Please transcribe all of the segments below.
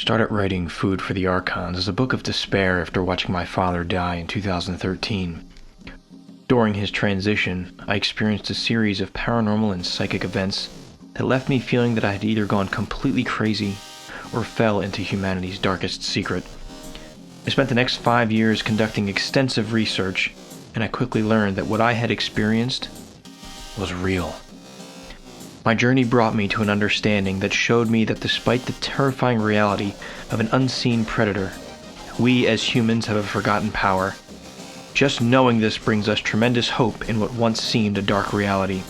started writing Food for the Archons as a book of despair after watching my father die in 2013. During his transition, I experienced a series of paranormal and psychic events that left me feeling that I had either gone completely crazy or fell into humanity's darkest secret. I spent the next 5 years conducting extensive research, and I quickly learned that what I had experienced was real. My journey brought me to an understanding that showed me that despite the terrifying reality of an unseen predator, we as humans have a forgotten power. Just knowing this brings us tremendous hope in what once seemed a dark reality.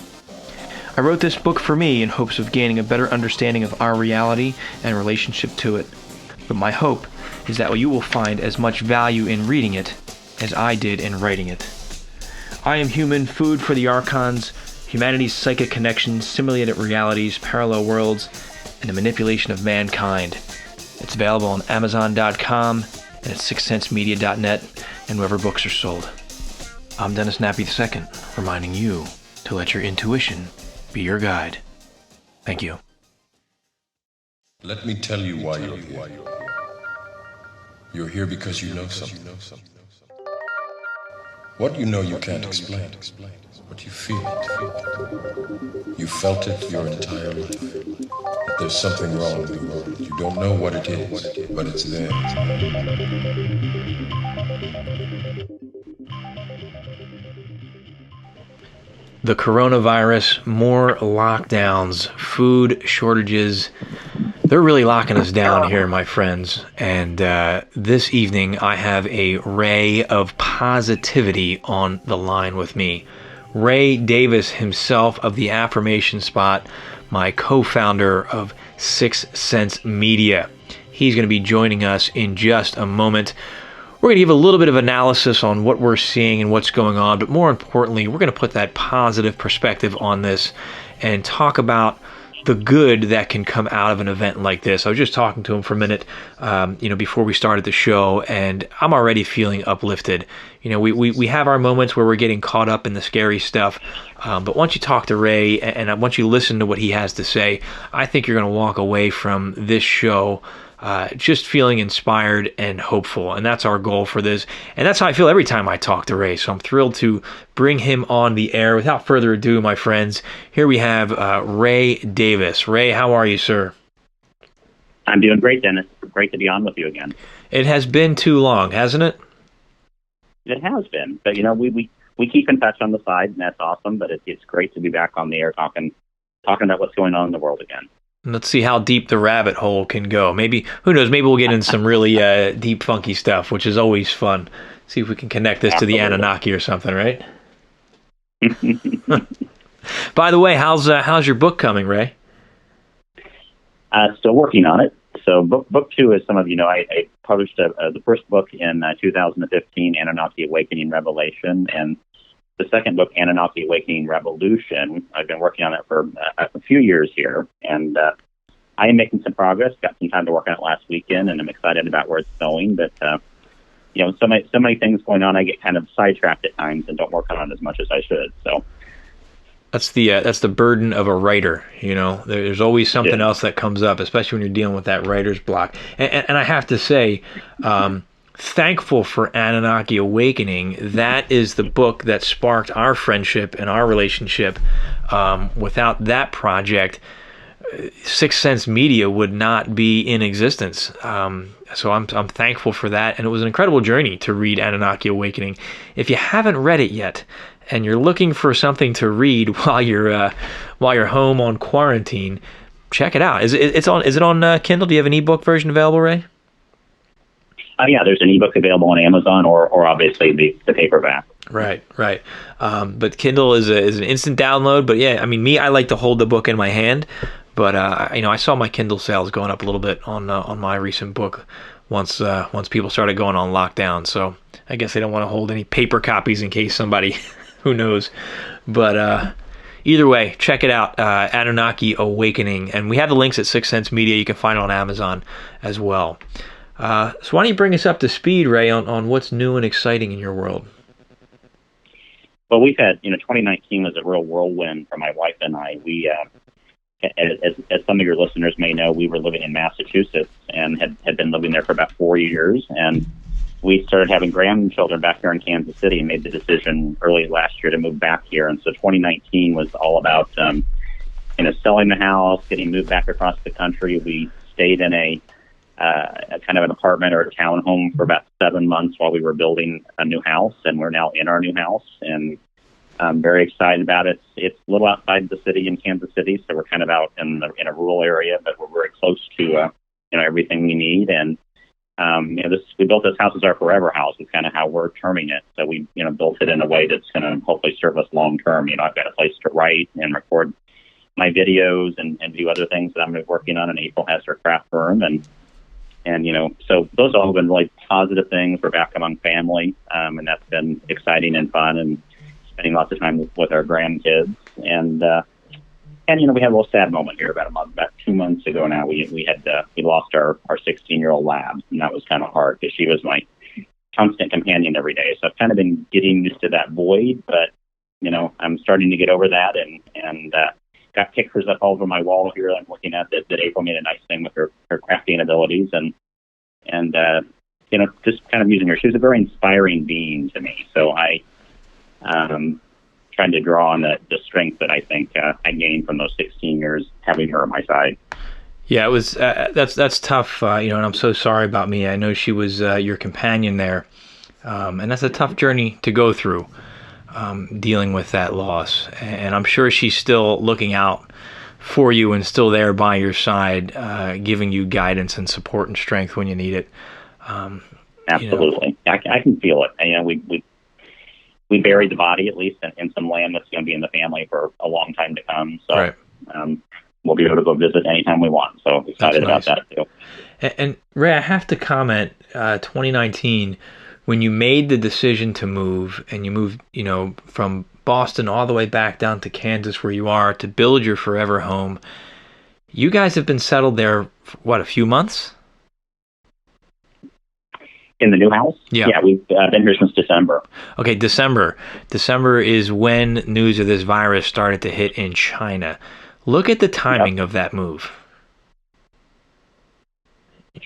I wrote this book for me in hopes of gaining a better understanding of our reality and relationship to it. But my hope is that you will find as much value in reading it as I did in writing it. I Am Human, Food for the Archons, humanity's psychic connections, simulated realities, parallel worlds, and the manipulation of mankind. It's available on Amazon.com and at sixcentsmedia.net and wherever books are sold. I'm Dennis Nappy II, reminding you to let your intuition be your guide. Thank you. Let me tell you why you're here. You're here because you know something. What you know you can't explain, but you feel it. You felt it your entire life. That there's something wrong in the world. You don't know what it is, but it's there. The coronavirus, more lockdowns, food shortages. They're really locking us down here, my friends. And this evening, I have a ray of positivity on the line with me. Ray Davis himself of the Affirmation Spot, my co-founder of 6 Sense Media. He's going to be joining us in just a moment. We're going to give a little bit of analysis on what we're seeing and what's going on, but more importantly, we're going to put that positive perspective on this and talk about the good that can come out of an event like this. I was just talking to him for a minute, before we started the show, and I'm already feeling uplifted. We have our moments where we're getting caught up in the scary stuff, but once you talk to Ray and once you listen to what he has to say, I think you're going to walk away from this show just feeling inspired and hopeful. And that's our goal for this. And that's how I feel every time I talk to Ray. So I'm thrilled to bring him on the air. Without further ado, my friends, here we have Ray Davis. Ray, how are you, sir? I'm doing great, Dennis. Great to be on with you again. It has been too long, hasn't it? It has been. But, we keep in touch on the side, and that's awesome. But it's great to be back on the air talking about what's going on in the world again. Let's see how deep the rabbit hole can go. Maybe, who knows, maybe we'll get in some really deep, funky stuff, which is always fun. See if we can connect this Absolutely. to the Anunnaki or something, right? By the way, how's your book coming, Ray? Still working on it. So book 2, as some of you know, I published the first book in 2015, Anunnaki Awakening Revelation, and the second book, Anunnaki Awakening Revolution. I've been working on it for a few years here, and I am making some progress. Got some time to work on it last weekend, and I'm excited about where it's going. But so many things going on, I get kind of sidetracked at times and don't work on it as much as I should. So that's the burden of a writer. There's always something else that comes up, especially when you're dealing with that writer's block. And I have to say, thankful for Anunnaki Awakening. That is the book that sparked our friendship and our relationship. Without that project, 6 Sense Media would not be in existence. So I'm thankful for that, and it was an incredible journey to read Anunnaki Awakening. If you haven't read it yet, and you're looking for something to read while you're home on quarantine, check it out. Is it on Kindle? Do you have an ebook version available, Ray? Yeah, there's an ebook available on Amazon or obviously the paperback. Right. But Kindle is an instant download. But yeah, I like to hold the book in my hand. But I saw my Kindle sales going up a little bit on my recent book once people started going on lockdown. So I guess they don't want to hold any paper copies in case somebody, who knows. But either way, check it out, Anunnaki Awakening, and we have the links at 6 Sense Media. You can find it on Amazon as well. So why don't you bring us up to speed, Ray, on what's new and exciting in your world? Well, we've had, 2019 was a real whirlwind for my wife and I. We, as some of your listeners may know, we were living in Massachusetts, and had been living there for about 4 years. And we started having grandchildren back here in Kansas City and made the decision early last year to move back here. And so 2019 was all about, selling the house, getting moved back across the country. We stayed in a kind of an apartment or a townhome for about 7 months while we were building a new house, and we're now in our new house, and I'm very excited about it. It's a little outside the city in Kansas City, so we're kind of out in a rural area, but we're very close to everything we need. And we built this house as our forever house. It's kind of how we're terming it. So we built it in a way that's going to hopefully serve us long term. I've got a place to write and record my videos and do other things that I'm working on. And April has her craft firm, and so those have all been really positive things. We're back among family, and that's been exciting and fun, and spending lots of time with our grandkids. And we had a little sad moment here about 2 months ago now. We lost our 16-year-old lab, and that was kind of hard because she was my constant companion every day. So I've kind of been getting used to that void, but I'm starting to get over that, and got pictures up all over my wall here I'm looking at that April made a nice thing with her crafting abilities, and just kind of using her. She was a very inspiring being to me. So I trying to draw on the strength that I think I gained from those 16 years having her on my side. Yeah, it was that's tough, and I'm so sorry about me. I know she was your companion there, and that's a tough journey to go through, dealing with that loss. And I'm sure she's still looking out for you and still there by your side, giving you guidance and support and strength when you need it. Absolutely, I can feel it. We buried the body, at least, in some land that's going to be in the family for a long time to come. So right. We'll be able to go visit anytime we want. So excited about that, too. And Ray, I have to comment, 2019, when you made the decision to move, and you moved, from Boston all the way back down to Kansas where you are to build your forever home, you guys have been settled there, for, a few months? In the new house? Yeah, we've been here since December. Okay, December. December is when news of this virus started to hit in China. Look at the timing of that move.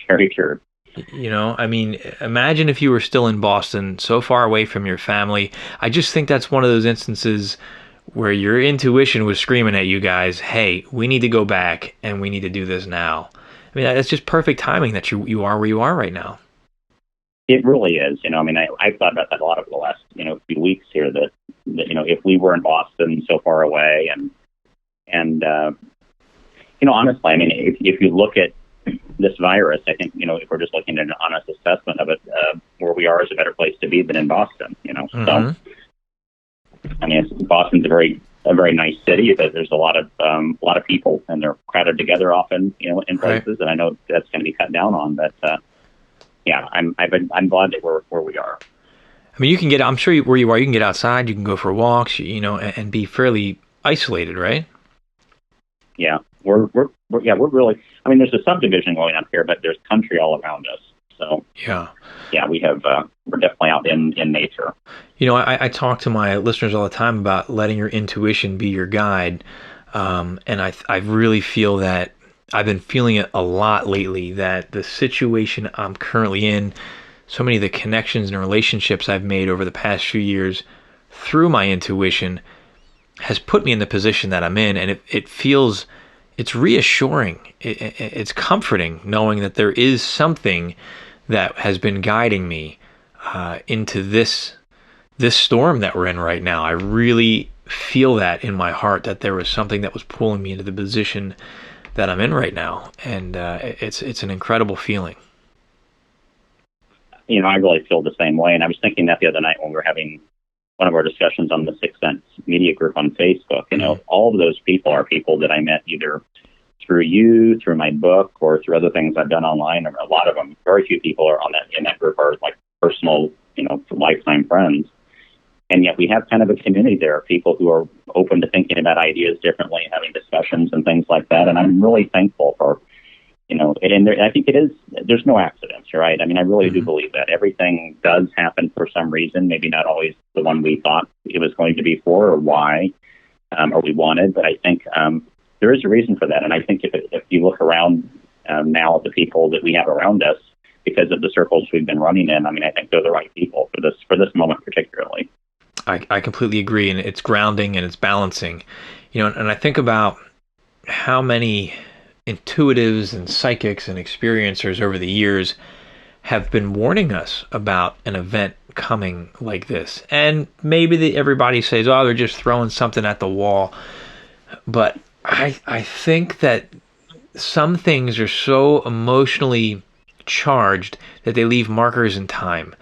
Very true. Imagine if you were still in Boston, so far away from your family. I just think that's one of those instances where your intuition was screaming at you guys, hey, we need to go back and we need to do this now. That's just perfect timing that you are where you are right now. It really is. I've thought about that a lot over the last, few weeks here that if we were in Boston so far away and honestly, if you look at this virus, I think, if we're just looking at an honest assessment of it, where we are is a better place to be than in Boston, Mm-hmm. So, Boston's a very nice city, but there's a lot of people, and they're crowded together often, in places, right. And I know that's going to be cut down on, but, I'm glad that we're where we are. You can get, I'm sure where you are, you can get outside, you can go for walks, and be fairly isolated, right? Yeah, we're really, there's a subdivision going up here, but there's country all around us. So we have, we're definitely out in nature. I talk to my listeners all the time about letting your intuition be your guide. And I really feel that I've been feeling it a lot lately, that the situation I'm currently in, so many of the connections and relationships I've made over the past few years through my intuition has put me in the position that I'm in. And it feels, it's reassuring. It's comforting knowing that there is something that has been guiding me into this storm that we're in right now. I really feel that in my heart, that there was something that was pulling me into the position that I'm in right now, and it's an incredible feeling. I really feel the same way, and I was thinking that the other night when we were having one of our discussions on the Sixth Sense Media Group on Facebook. All of those people are people that I met either through you, through my book, or through other things I've done online. A lot of them, very few people are in that group are like personal, lifetime friends. And yet we have kind of a community there of people who are open to thinking about ideas differently, having discussions and things like that. And I'm really thankful for, I think it is, there's no accidents, right? I really do believe that everything does happen for some reason, maybe not always the one we thought it was going to be for or why, or we wanted. But I think there is a reason for that. And I think if you look around now the people that we have around us because of the circles we've been running in. I mean, I think they're the right people for this moment particularly. I completely agree, and it's grounding and it's balancing. And I think about how many intuitives and psychics and experiencers over the years have been warning us about an event coming like this. And maybe everybody says, oh, they're just throwing something at the wall. But I think that some things are so emotionally charged that they leave markers in time.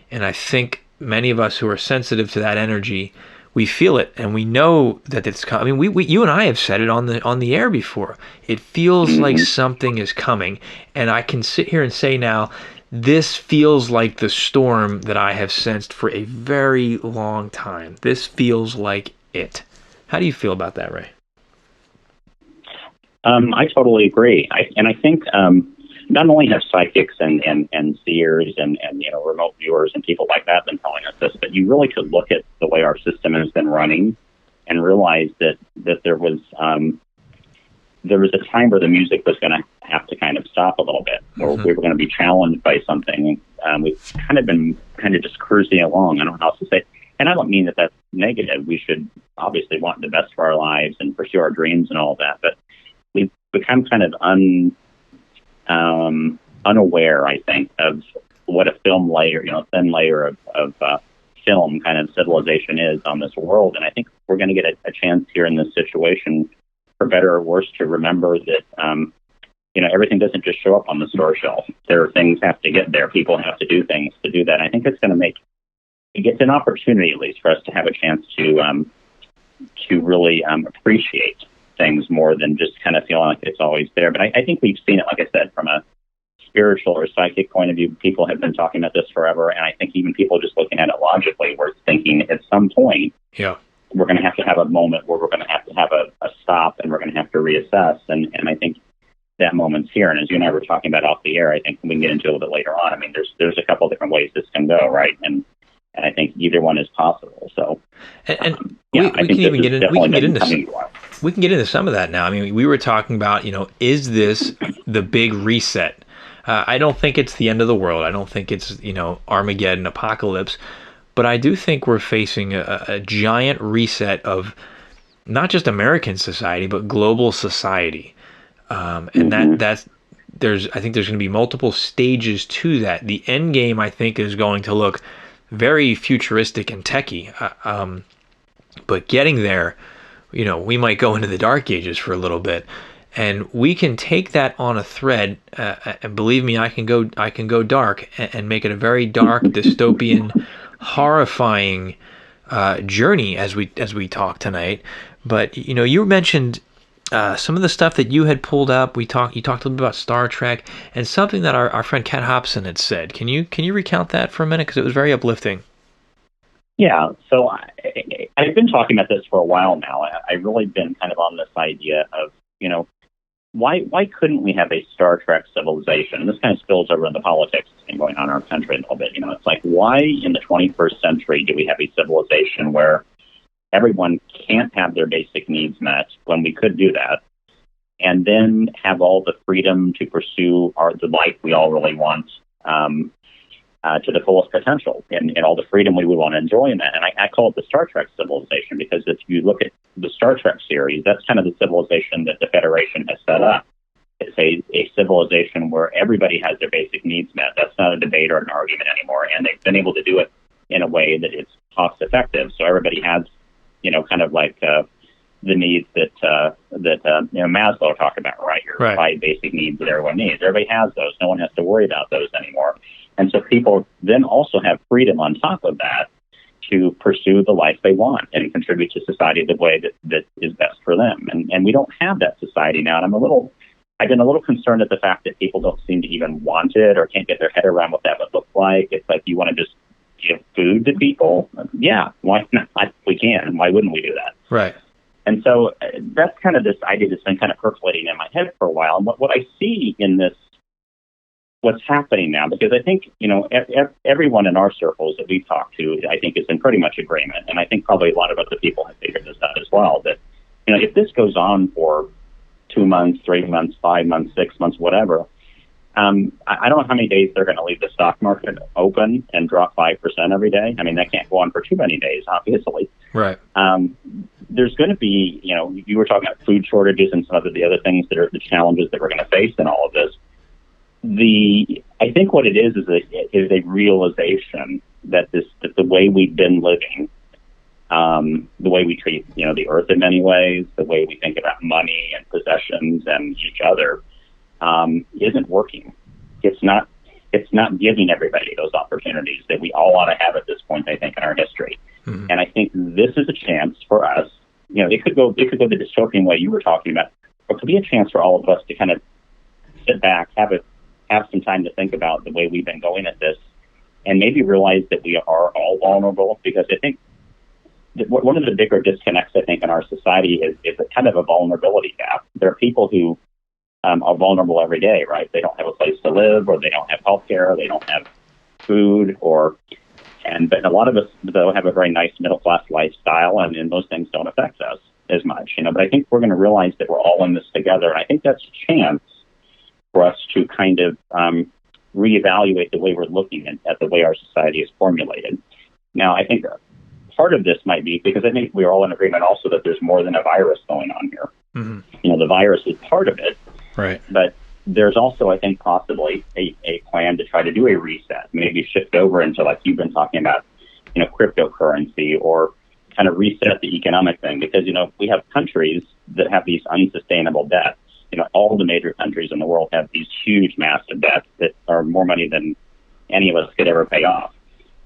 And I think many of us who are sensitive to that energy, we feel it and we know that it's coming. I mean, you and I have said it on the air before. It feels like something is coming, and I can sit here and say now, this feels like the storm that I have sensed for a very long time. This feels like it. How do you feel about that, Ray? I totally agree. I think not only have psychics and seers and remote viewers and people like that been telling us this, but you really could look at the way our system has been running and realize that there was a time where the music was going to have to kind of stop a little bit, or we were going to be challenged by something. We've kind of been just cruising along. I don't know how else to say. And I don't mean that that's negative. We should obviously want the best for our lives and pursue our dreams and all that, but we've become kind of unaware, I think, of what a film layer, thin layer of film kind of civilization is on this world. And I think we're going to get a chance here in this situation, for better or worse, to remember that, everything doesn't just show up on the store shelf. There are things have to get there. People have to do things to do that. I think it's going to it's an opportunity, at least, for us to have a chance to really appreciate things more than just kind of feeling like it's always there. But I think we've seen it, like I said, from a spiritual or psychic point of view. People have been talking about this forever, and I think even people just looking at it logically were thinking at some point, we're going to have a moment where we're going to have a stop, and we're going to have to reassess. And I think that moment's here. And as you and I were talking about off the air, I think we can get into it a little bit later on. I mean, there's a couple different ways this can go, right? And I think either one is possible. So, we can get into some of that now. I mean, we were talking about, is this the big reset? I don't think it's the end of the world. I don't think it's, Armageddon apocalypse, but I do think we're facing a giant reset of not just American society, but global society. And I think there's going to be multiple stages to that. The end game, I think, is going to look very futuristic and techy. But getting there, we might go into the dark ages for a little bit, and we can take that on a thread. And believe me, I can go dark and make it a very dark, dystopian, horrifying journey as we talk tonight. But you mentioned some of the stuff that you had pulled up. You talked a little bit about Star Trek and something that our friend Kat Hobson had said. Can you recount that for a minute, because it was very uplifting? Yeah, so I've been talking about this for a while now. I've really been kind of on this idea of, why couldn't we have a Star Trek civilization? And this kind of spills over into politics that's been going on in our country a little bit. It's like, why in the 21st century do we have a civilization where everyone can't have their basic needs met when we could do that, and then have all the freedom to pursue the life we all really want to the fullest potential, and all the freedom we would want to enjoy in that. And I call it the Star Trek civilization, because if you look at the Star Trek series, that's kind of the civilization that the Federation has set up. It's a civilization where everybody has their basic needs met. That's not a debate or an argument anymore, and they've been able to do it in a way that it's cost effective. So everybody has, kind of like the needs that Maslow talked about, right? Your right. 5 basic needs that everyone needs. Everybody has those. No one has to worry about those anymore. And so people then also have freedom on top of that to pursue the life they want and contribute to society the way that is best for them. And we don't have that society now. And I've been a little concerned at the fact that people don't seem to even want it or can't get their head around what that would look like. It's like, you want to just give food to people? Yeah, why not? We can. Why wouldn't we do that? Right. And so that's kind of this idea that's been kind of percolating in my head for a while. And what I see in this, what's happening now, because I think, everyone in our circles that we've talked to, I think, is in pretty much agreement. And I think probably a lot of other people have figured this out as well, that, if this goes on for 2 months, 3 months, 5 months, 6 months, whatever. I don't know how many days they're going to leave the stock market open and drop 5% every day. I mean, that can't go on for too many days, obviously. Right. There's going to be, you were talking about food shortages and some of the other things that are the challenges that we're going to face in all of this. I think what it is a realization that the way we've been living, the way we treat, the earth in many ways, the way we think about money and possessions and each other, isn't working. It's not giving everybody those opportunities that we all ought to have at this point, I think, in our history. Mm-hmm. And I think this is a chance for us. It could go the dystopian way you were talking about, or it could be a chance for all of us to kind of sit back, have some time to think about the way we've been going at this, and maybe realize that we are all vulnerable. Because I think that one of the bigger disconnects, I think, in our society is a kind of a vulnerability gap. There are people who are vulnerable every day, right? They don't have a place to live, or they don't have health care, they don't have food, but a lot of us, though, have a very nice middle-class lifestyle, and those things don't affect us as much, But I think we're going to realize that we're all in this together, and I think that's a chance for us to kind of reevaluate the way we're looking at the way our society is formulated. Now, I think part of this might be because I think we're all in agreement also that there's more than a virus going on here. Mm-hmm. The virus is part of it. Right. But there's also, I think, possibly a plan to try to do a reset, maybe shift over into, like you've been talking about, cryptocurrency, or kind of reset the economic thing. Because, we have countries that have these unsustainable debts. All the major countries in the world have these huge, massive debts that are more money than any of us could ever pay off.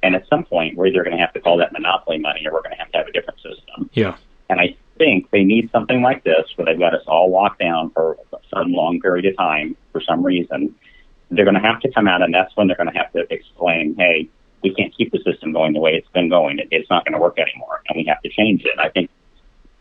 And at some point, we're either going to have to call that monopoly money, or we're going to have a different system. Yeah. And I think they need something like this, where they've got us all locked down for some long period of time for some reason. They're going to have to come out, and that's when they're going to have to explain, hey, we can't keep the system going the way it's been going. It's not going to work anymore, and we have to change it. I think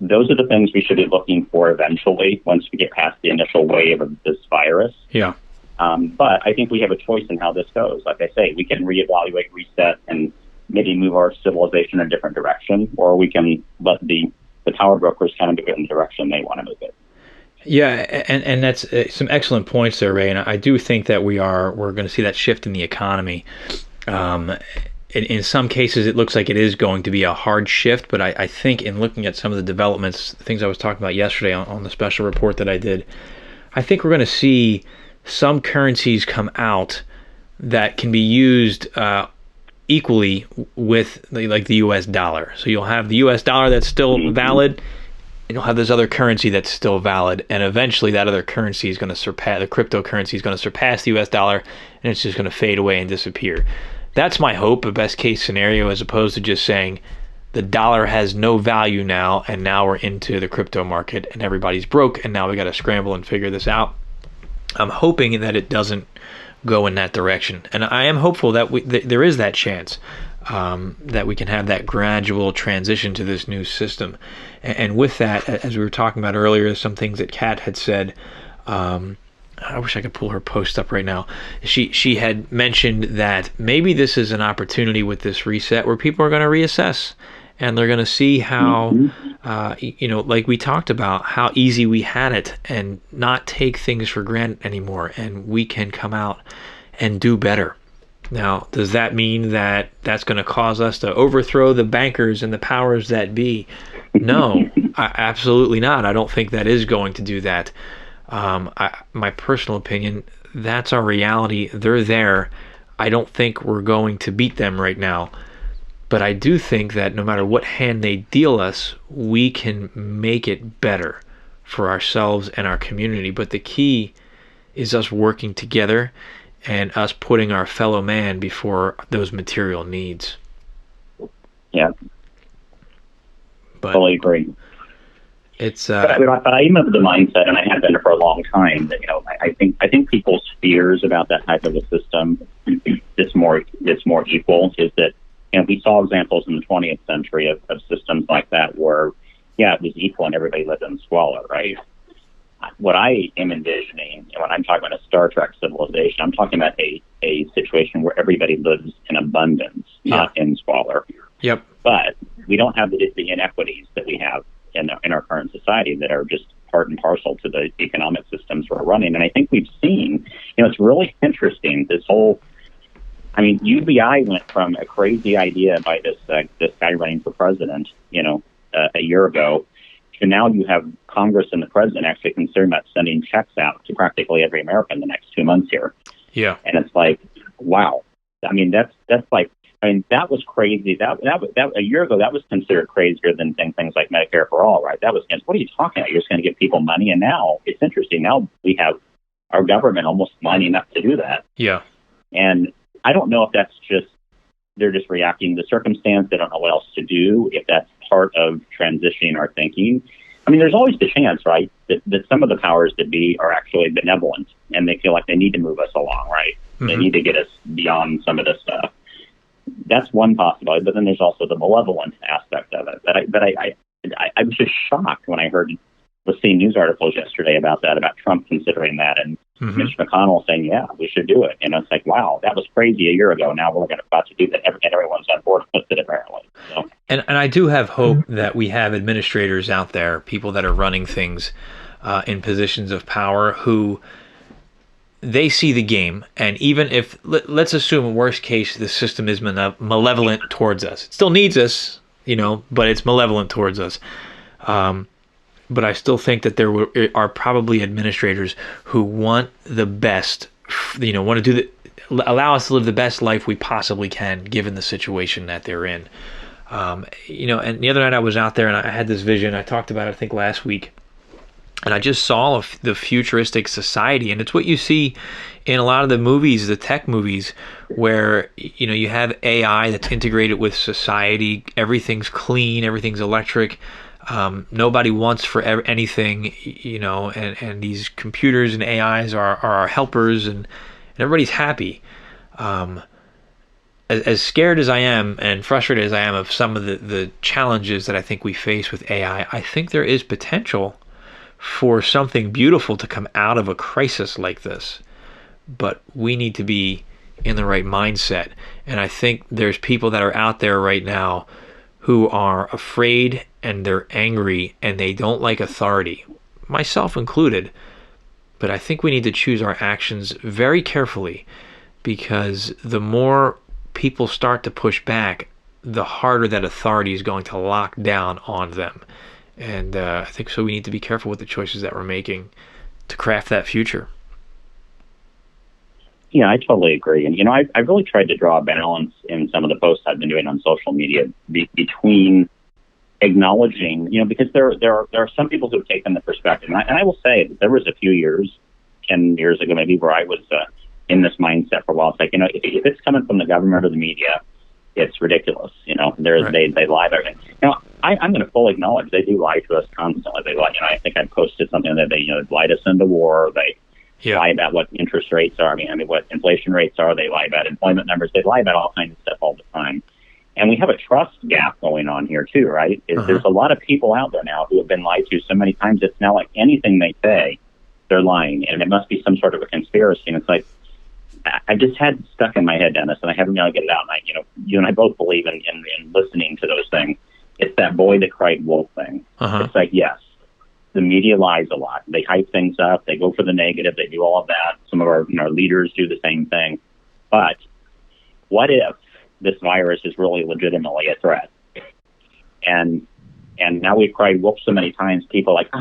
those are the things we should be looking for eventually, once we get past the initial wave of this virus. Yeah. But I think we have a choice in how this goes. Like I say, we can reevaluate, reset, and maybe move our civilization in a different direction, or we can let the power brokers kind of move it in the direction they want to move it. Yeah, and that's some excellent points there, Ray. And I do think that we're going to see that shift in the economy. In some cases, it looks like it is going to be a hard shift, but I think in looking at some of the developments, things I was talking about yesterday on the special report that I did, I think we're going to see some currencies come out that can be used equally with like the U.S. dollar. So you'll have the U.S. dollar that's still valid, and you'll have this other currency that's still valid, and eventually that other currency is going to surpass, the cryptocurrency is going to surpass the U.S. dollar, and it's just going to fade away and disappear. That's my hope, a best case scenario, as opposed to just saying the dollar has no value now, and now we're into the crypto market and everybody's broke, and now we got to scramble and figure this out. I'm hoping that it doesn't go in that direction, and I am hopeful that there is that chance that we can have that gradual transition to this new system. And with that, as we were talking about earlier, some things that Kat had said, I wish I could pull her post up right now. She had mentioned that maybe this is an opportunity with this reset where people are going to reassess, and they're going to see how, like we talked about, how easy we had it, and not take things for granted anymore, and we can come out and do better. Now, does that mean that that's going to cause us to overthrow the bankers and the powers that be? No, absolutely not. I don't think that is going to do that. My personal opinion, that's our reality. They're there. I don't think we're going to beat them right now. But I do think that no matter what hand they deal us, we can make it better for ourselves and our community. But the key is us working together and us putting our fellow man before those material needs. Yeah. But fully agree. It's but I am of the mindset, and I have been for a long time, that I think people's fears about that type of a system that's more equal is that we saw examples in the 20th century of systems like that where it was equal and everybody lived in squalor, right? What I am envisioning, when I'm talking about a Star Trek civilization, I'm talking about a situation where everybody lives in abundance, not in squalor. Yep. But we don't have the inequities that we have in our current society that are just part and parcel to the economic systems we're running. And I think we've seen, it's really interesting, this whole, UBI went from a crazy idea by this guy running for president, a year ago, to now you have Congress and the president actually concerned about sending checks out to practically every American the next 2 months here. Yeah. And it's like, wow. That was crazy. That a year ago, that was considered crazier than things like Medicare for All, right? That was, what are you talking about? You're just going to give people money. And now it's interesting. Now we have our government almost lining up to do that. Yeah. And I don't know if that's they're just reacting to the circumstance. They don't know what else to do, if that's part of transitioning our thinking. There's always the chance, right, that some of the powers that be are actually benevolent and they feel like they need to move us along, right? Mm-hmm. They need to get us beyond some of this stuff. That's one possibility, but then there's also the malevolent aspect of it. But I was just shocked when I was seeing news articles yesterday about Trump considering that, and mm-hmm. Mitch McConnell saying, yeah, we should do it. And it's like, wow, that was crazy a year ago. Now we're about to do that, and everyone's on board with it, apparently. So. And I do have hope that we have administrators out there, people that are running things in positions of power, who they see the game, and even if, let's assume in worst case, the system is malevolent towards us. It still needs us, but it's malevolent towards us. But I still think that there are probably administrators who want the best, want to allow us to live the best life we possibly can, given the situation that they're in. And the other night I was out there and I had this vision. I talked about it, I think, last week. And I just saw the futuristic society, and it's what you see in a lot of the movies, the tech movies, where you have AI that's integrated with society. Everything's clean, everything's electric. Nobody wants for anything, and these computers and AIs are our helpers, and everybody's happy. As scared as I am and frustrated as I am of some of the challenges that I think we face with AI, I think there is potential for something beautiful to come out of a crisis like this. But we need to be in the right mindset. And I think there's people that are out there right now who are afraid and they're angry and they don't like authority, myself included. But I think we need to choose our actions very carefully, because the more people start to push back, the harder that authority is going to lock down on them. And I think so we need to be careful with the choices that we're making to craft that future. Yeah, I totally agree. And, I've really tried to draw a balance in some of the posts I've been doing on social media between acknowledging, because there are some people who have taken the perspective. And I will say that there was a few years, 10 years ago maybe, where I was in this mindset for a while. It's like, if it's coming from the government or the media, it's ridiculous. Right. They lie about it. I'm going to fully acknowledge they do lie to us constantly. They lie. I think I posted something that they lied us into war. They lie about what interest rates are. What inflation rates are. They lie about employment numbers. They lie about all kinds of stuff all the time. And we have a trust gap going on here too, right? There's a lot of people out there now who have been lied to so many times. It's now like anything they say, they're lying, and it must be some sort of a conspiracy. And it's like, I just had stuck in my head, Dennis, and I haven't been able to get it out. And you and I both believe in listening to those things. It's that boy that cried wolf thing. It's like, yes, the media lies a lot. They hype things up. They go for the negative. They do all of that. Some of our leaders do the same thing. But what if this virus is really legitimately a threat? And now we've cried wolf so many times, people are like,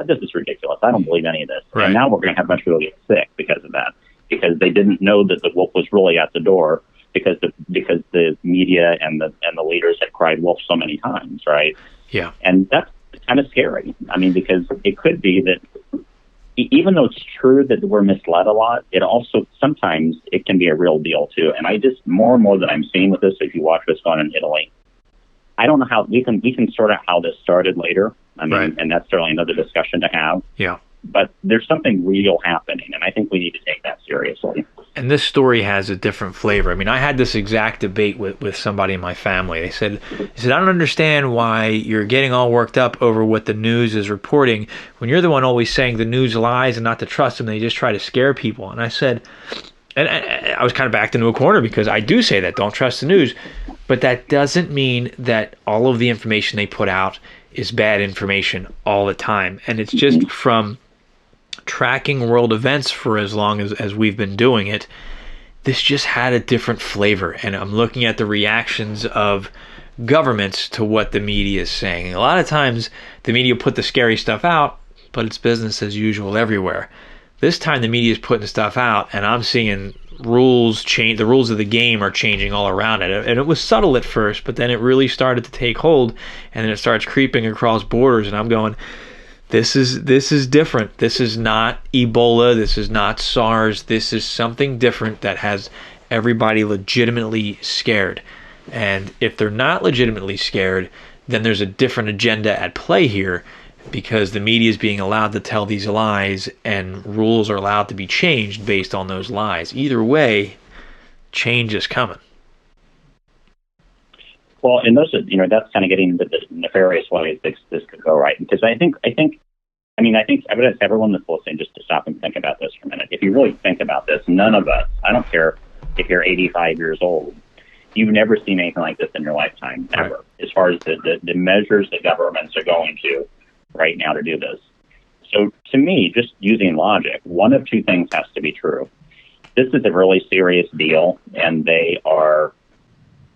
this is ridiculous. I don't believe any of this. Right. And now we're going to have a bunch of people get sick because of that, because they didn't know that the wolf was really at the door, because the media and the leaders had cried wolf so many times, right? Yeah. And that's kind of scary. Because it could be that even though it's true that we're misled a lot, it also sometimes it can be a real deal too. And I just, more and more that I'm seeing with this, if you watch what's going on in Italy, I don't know how we can sort out how this started later. Right. And that's certainly another discussion to have. Yeah. But there's something real happening, and I think we need to take that seriously. And this story has a different flavor. I had this exact debate with somebody in my family. They said, I don't understand why you're getting all worked up over what the news is reporting when you're the one always saying the news lies and not to trust them. They just try to scare people. And I said, and I was kind of backed into a corner, because I do say that, don't trust the news. But that doesn't mean that all of the information they put out is bad information all the time. And it's just from tracking world events for as long as we've been doing it, this just had a different flavor. And I'm looking at the reactions of governments to what the media is saying. And a lot of times the media put the scary stuff out, but it's business as usual everywhere. This time the media is putting stuff out, and I'm seeing rules change. The rules of the game are changing all around it. And it was subtle at first, but then it really started to take hold, and then it starts creeping across borders, and I'm going, this is different. This is not Ebola. This is not SARS. This is something different that has everybody legitimately scared. And if they're not legitimately scared, then there's a different agenda at play here, because the media is being allowed to tell these lies and rules are allowed to be changed based on those lies. Either way, change is coming. Well, and those are, that's kind of getting into the nefarious ways this could go, right? Because I think everyone that's listening, just to stop and think about this for a minute. If you really think about this, none of us, I don't care if you're 85 years old, you've never seen anything like this in your lifetime, ever, right, as far as the measures that governments are going to right now to do this. So to me, just using logic, one of two things has to be true. This is a really serious deal, and they are,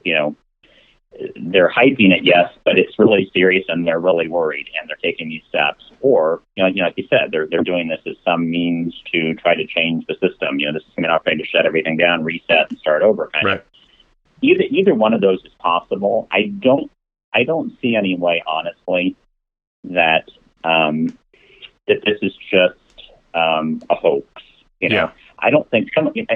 they're hyping it, yes, but it's really serious, and they're really worried, and they're taking these steps. Or, like you said, they're doing this as some means to try to change the system. This is coming out trying to shut everything down, reset, and start over, kind of. Either one of those is possible. I don't see any way, honestly, that that this is just a hoax. Yeah. I don't think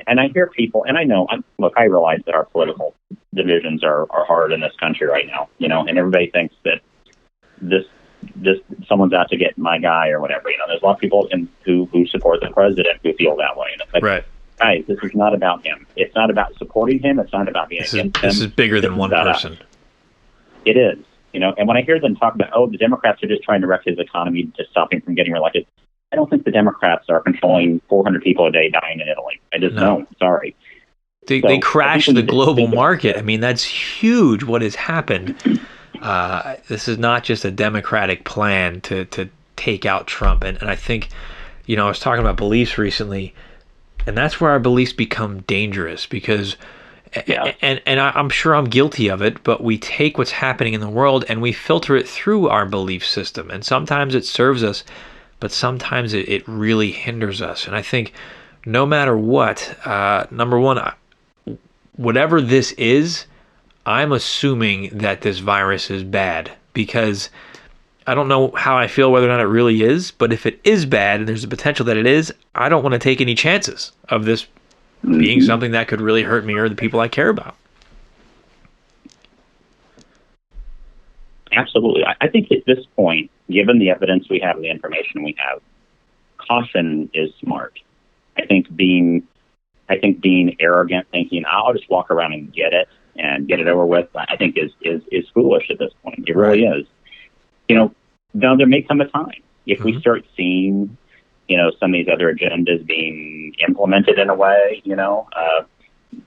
and I hear people, and I know. I realize that our political divisions are hard in this country right now. And everybody thinks that this someone's out to get my guy or whatever. There's a lot of people who support the president who feel that way. And it's like, right, guys, this is not about him. It's not about supporting him. It's not about being against him. This is bigger than one person. It is. And when I hear them talk about, the Democrats are just trying to wreck his economy to stop him from getting reelected, I don't think the Democrats are controlling 400 people a day dying in Italy. I just don't. Sorry. They crashed the global market. I mean, that's huge what has happened. This is not just a Democratic plan to take out Trump. And I think, I was talking about beliefs recently, and that's where our beliefs become dangerous because, and I'm sure I'm guilty of it, but we take what's happening in the world and we filter it through our belief system. And sometimes it serves us, but sometimes it really hinders us. And I think no matter what, number one, whatever this is, I'm assuming that this virus is bad because I don't know how I feel whether or not it really is, but if it is bad and there's a potential that it is, I don't want to take any chances of this being something that could really hurt me or the people I care about. Absolutely. I think at this point, given the evidence we have and the information we have, caution is smart. I think being arrogant, thinking I'll just walk around and get it over with, I think is foolish at this point. It really is. Now there may come a time if we start seeing, some of these other agendas being implemented in a way,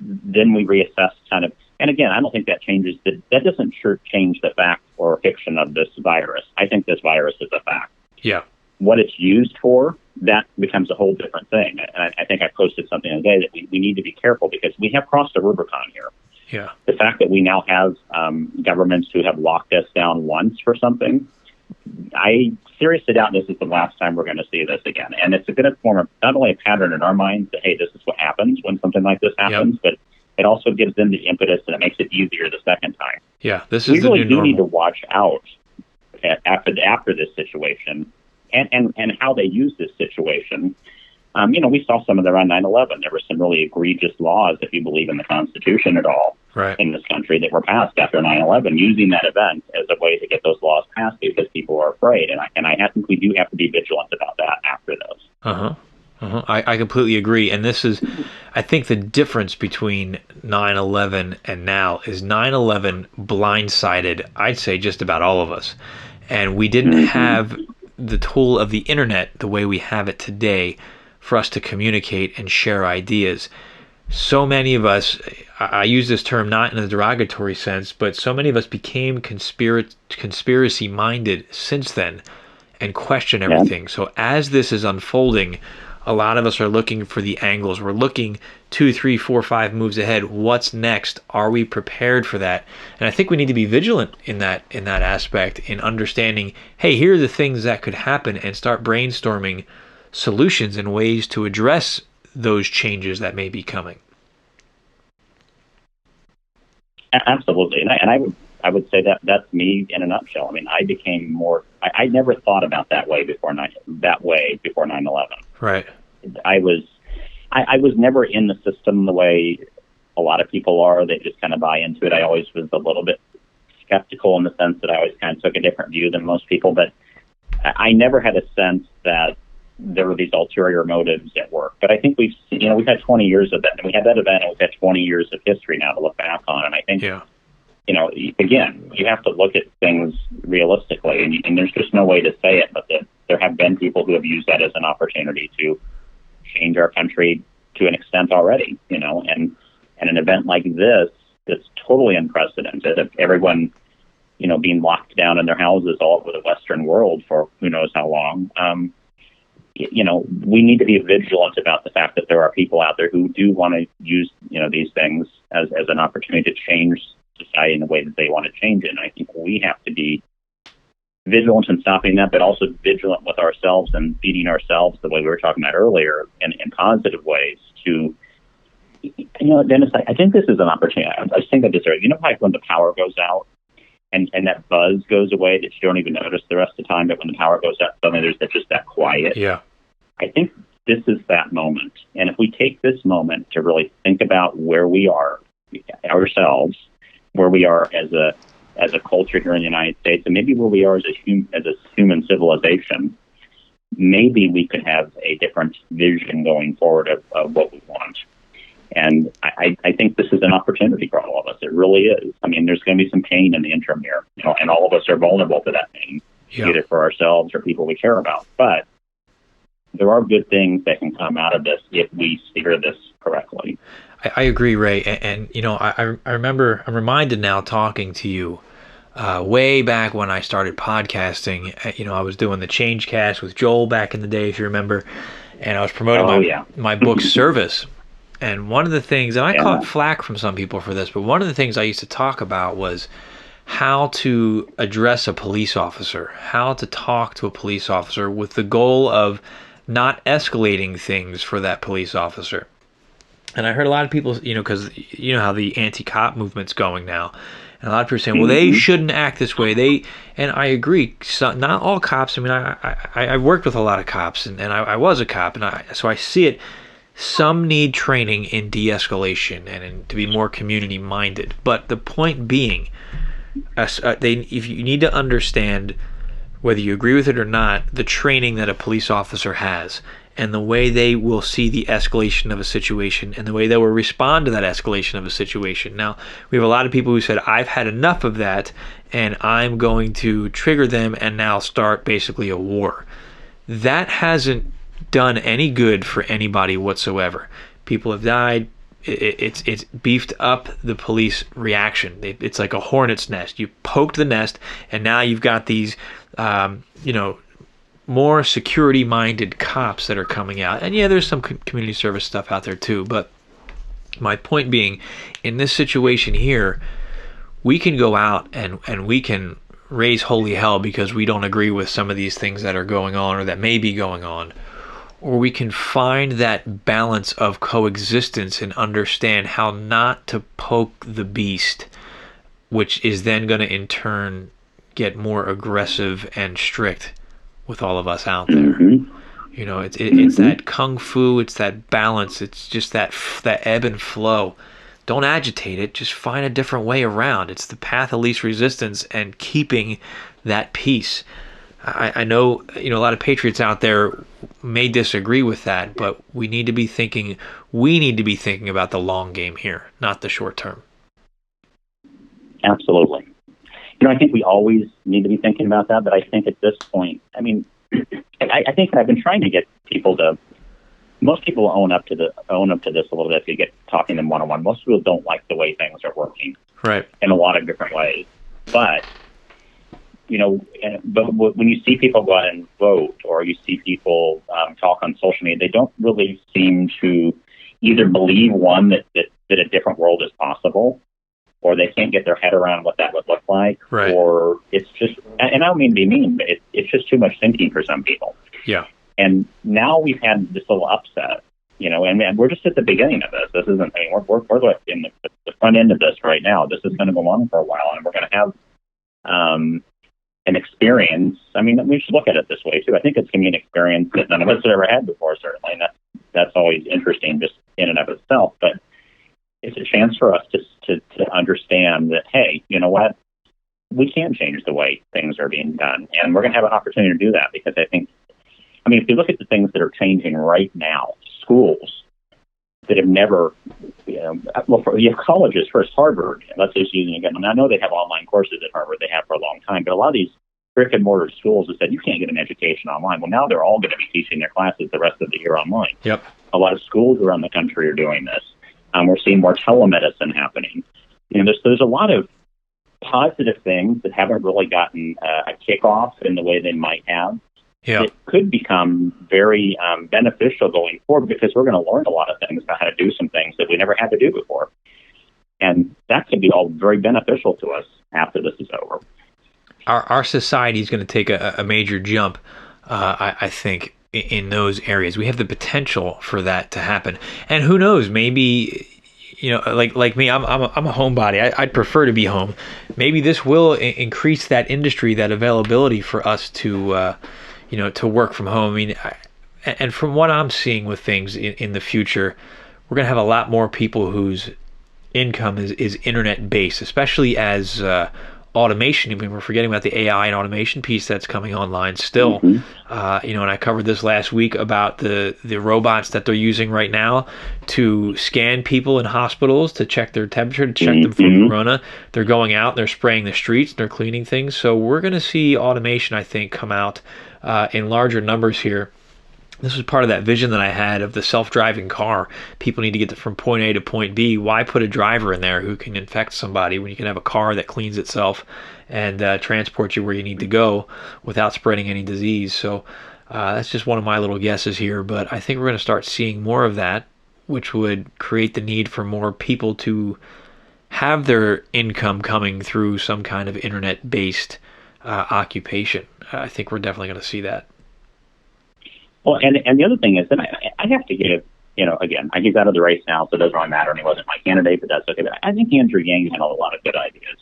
then we reassess kind of. And again, I don't think that changes that doesn't change the fact or fiction of this virus. I think this virus is a fact. Yeah. What it's used for, that becomes a whole different thing. And I think I posted something today that we need to be careful because we have crossed the Rubicon here. Yeah. The fact that we now have governments who have locked us down once for something, I seriously doubt this is the last time we're going to see this again. And it's going to form not only a pattern in our minds that, hey, this is what happens when something like this happens, but it also gives them the impetus and it makes it easier the second time. Yeah, this is we the really new do normal. need to watch out after this situation and how they use this situation. We saw some of them around 9/11. There were some really egregious laws, if you believe in the Constitution at all, in this country that were passed after 9/11, using that event as a way to get those laws passed because people are afraid. And I think we do have to be vigilant about that after those. I completely agree. And this is, I think the difference between 9/11 and now is 9/11 blindsided, I'd say, just about all of us. And we didn't have the tool of the internet the way we have it today for us to communicate and share ideas. so many of us, I use this term not in a derogatory sense, but so many of us became conspiracy minded since then and question Yeah. everything. So as this is unfolding, a lot of us are looking for the angles. We're looking 2, 3, 4, 5 moves ahead. What's next? Are we prepared for that? And I think we need to be vigilant in that aspect, in understanding, hey, here are the things that could happen, and start brainstorming solutions and ways to address those changes that may be coming. Absolutely, and I would say that that's me in a nutshell. I mean, I became more. I never thought about that way before 9/11. Right. I was never in the system the way a lot of people are. They just kind of buy into it. I always was a little bit skeptical in the sense that I always kind of took a different view than most people. But I never had a sense that there were these ulterior motives at work. But I think we've had 20 years of that, and we had that event, and we've had 20 years of history now to look back on. And I think, again, you have to look at things realistically, and there's just no way to say it, but that there have been people who have used that as an opportunity to change our country to an extent already, and an event like this that's totally unprecedented, of everyone, being locked down in their houses all over the Western world for who knows how long. We need to be vigilant about the fact that there are people out there who do want to use, these things as an opportunity to change society in the way that they want to change it. And I think we have to be vigilant in stopping that, but also vigilant with ourselves and feeding ourselves the way we were talking about earlier in positive ways to, Dennis, I think this is an opportunity. I was thinking this earlier. Like when the power goes out and that buzz goes away that you don't even notice the rest of the time, but when the power goes out, suddenly there's just that quiet. Yeah. I think this is that moment. And if we take this moment to really think about where we are ourselves, where we are as a culture here in the United States, and maybe where we are as a human civilization, maybe we could have a different vision going forward of what we want. And I think this is an opportunity for all of us. It really is. I mean, there's going to be some pain in the interim here, and all of us are vulnerable to that pain, either for ourselves or people we care about. But there are good things that can come out of this if we steer this correctly. I agree, Ray. And I remember, I'm reminded now talking to you way back when I started podcasting. I was doing the Change Cast with Joel back in the day, if you remember, and I was promoting my book Service. And one of the things, and I caught flack from some people for this, but one of the things I used to talk about was how to address a police officer, how to talk to a police officer with the goal of not escalating things for that police officer. And I heard a lot of people, because you know how the anti-cop movement's going now, and a lot of people saying, well, they shouldn't act this way. And I agree. So not all cops. I mean, I worked with a lot of cops, and I was a cop, and so I see it. Some need training in de-escalation and to be more community-minded. But the point being, if you need to understand, whether you agree with it or not, the training that a police officer has and the way they will see the escalation of a situation and the way they will respond to that escalation of a situation. Now, we have a lot of people who said, I've had enough of that, and I'm going to trigger them and now start basically a war. That hasn't done any good for anybody whatsoever. People have died. It's beefed up the police reaction. It's like a hornet's nest. You poked the nest, and now you've got these, more security-minded cops that are coming out. And yeah, there's some community service stuff out there too. But my point being, in this situation here, we can go out and we can raise holy hell because we don't agree with some of these things that are going on or that may be going on. Or we can find that balance of coexistence and understand how not to poke the beast, which is then going to in turn get more aggressive and strict with all of us out there. It's that kung fu, it's that balance, it's just that ebb and flow. Don't agitate it, just find a different way around. It's the path of least resistance and keeping that peace. I know, a lot of patriots out there may disagree with that, but we need to be thinking about the long game here, not the short term. Absolutely. I think we always need to be thinking about that, but I think at this point, I think I've been trying to get people to most people own up to this a little bit if you get talking to them one-on-one. Most people don't like the way things are working, right, in a lot of different ways. But but when you see people go out and vote, or you see people talk on social media, they don't really seem to either believe, one, that a different world is possible, or they can't get their head around what that would look like, right, or it's just, and I don't mean to be mean, but it's just too much thinking for some people. yeah. And now we've had this little upset, and we're just at the beginning of this. This isn't, we're like in the front end of this right now. This is going to go on for a while, and we're going to have an experience. We should look at it this way too. I think it's going to be an experience that none of us have ever had before, certainly. And that's always interesting just in and of itself. But it's a chance for us to understand that, hey, you know what? We can change the way things are being done. And we're going to have an opportunity to do that, because I think, if you look at the things that are changing right now, schools that have never, colleges first, Harvard, let's just use it again. And I know they have online courses at Harvard, they have for a long time, but a lot of these brick and mortar schools have said you can't get an education online. Well, now they're all going to be teaching their classes the rest of the year online. Yep. A lot of schools around the country are doing this. We're seeing more telemedicine happening. There's a lot of positive things that haven't really gotten a kickoff in the way they might have. Yeah. It could become very beneficial going forward, because we're going to learn a lot of things about how to do some things that we never had to do before. And that could be all very beneficial to us after this is over. Our society is going to take a major jump, I think, in those areas. We have the potential for that to happen. And who knows, maybe, like me, I'm a homebody. I'd prefer to be home. Maybe this will increase that industry, that availability for us to to work from home. And from what I'm seeing with things in the future, we're going to have a lot more people whose income is internet based, especially as automation. We're forgetting about the AI and automation piece that's coming online still. Mm-hmm. And I covered this last week about the robots that they're using right now to scan people in hospitals, to check their temperature, to check them for corona. They're going out, they're spraying the streets, they're cleaning things. So we're going to see automation, I think, come out in larger numbers here. This was part of that vision that I had of the self-driving car. People need to get from point A to point B. Why put a driver in there who can infect somebody when you can have a car that cleans itself and transports you where you need to go without spreading any disease? So that's just one of my little guesses here, but I think we're going to start seeing more of that, which would create the need for more people to have their income coming through some kind of internet-based occupation. I think we're definitely going to see that. Well, and the other thing is that I have to give, again, he's out of the race now, so it doesn't really matter, and he wasn't my candidate, but that's okay. But I think Andrew Yang had a lot of good ideas.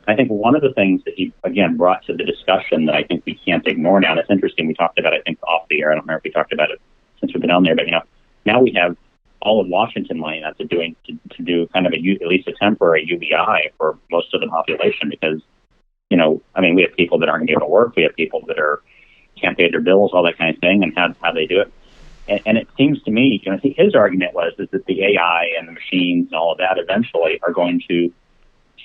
I think one of the things that he, again, brought to the discussion that I think we can't ignore now, and it's interesting, we talked about it, I think, off the air. I don't remember if we talked about it since we've been on there, but, now we have all of Washington lining up to do kind of at least a temporary UBI for most of the population, because, we have people that aren't going to be able to work. We have people that can't pay their bills, all that kind of thing, and how they do it. And it seems to me, his argument is that the AI and the machines and all of that eventually are going to